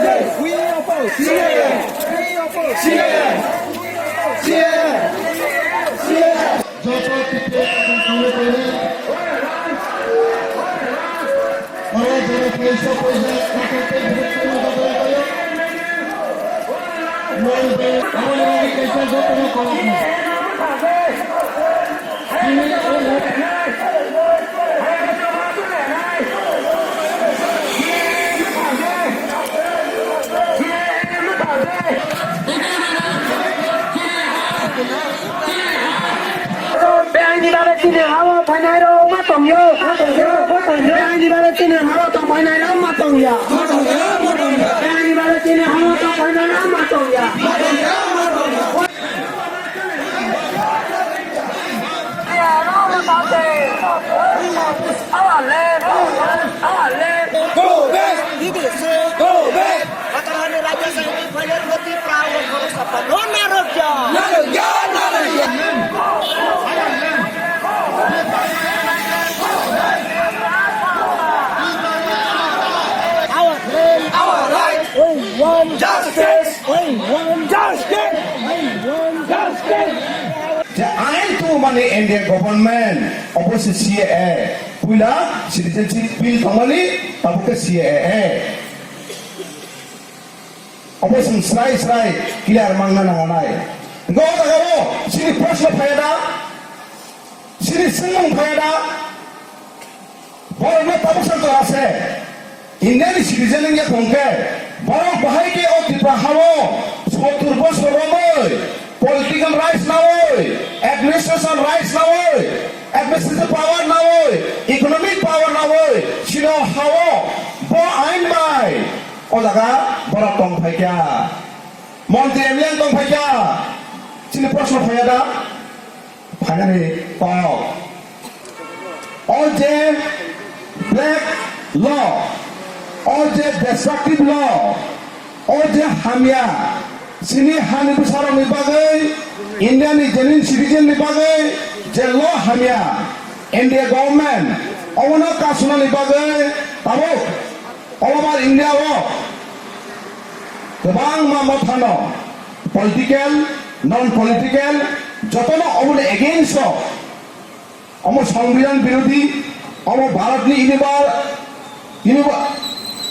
We oppose CAA. We oppose CAA. CAA. CAA. Money Indian government opposite CAA. Pula citizenship bill family pabuka CAA. Opposition slice clear mangna nanganai. Go tagawo sini prashna phayada. Sini singong phayada. Borno pabusan to ase. Indian citizen nge kongke. Borong bahai ke o tipa hawo. Sotur bos romoi. Political rights now, administration rights now, administrative power now, economic power now. Sino how? Bo ain bai. Olaga borak tong phaikia. Monte emian tong phaikia. Sini prashna phayada. Phayani pao. All the black law, all the destructive law, all the hamia. Sini hani besar ni bagai, Indian ni genuine citizen ni bagai, jelo hamia, India government, awalnya kasuna ni bagai, tahu, awal India wo, kebang mamotano, political, non political, jotono awal against lo, awal সংবিধান বিরোধী, awal Bharat ni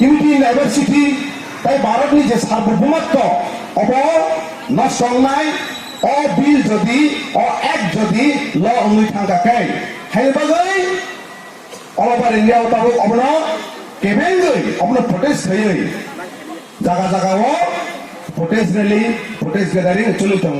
unity diversity, তাই Bharat ni যে সার্বভৌমত্ব of না সংনাই অ বিল যদি অ এক যদি ল অনুই থাকাকাই হাইবাগৈ অলবার India উতাবো অবনা কেবেঙ্গৈ অবনা protest হই জায়গা জায়গা ও প্রটেস্ট র্যালি প্রটেস্ট গ্যাদারিং চলি দङ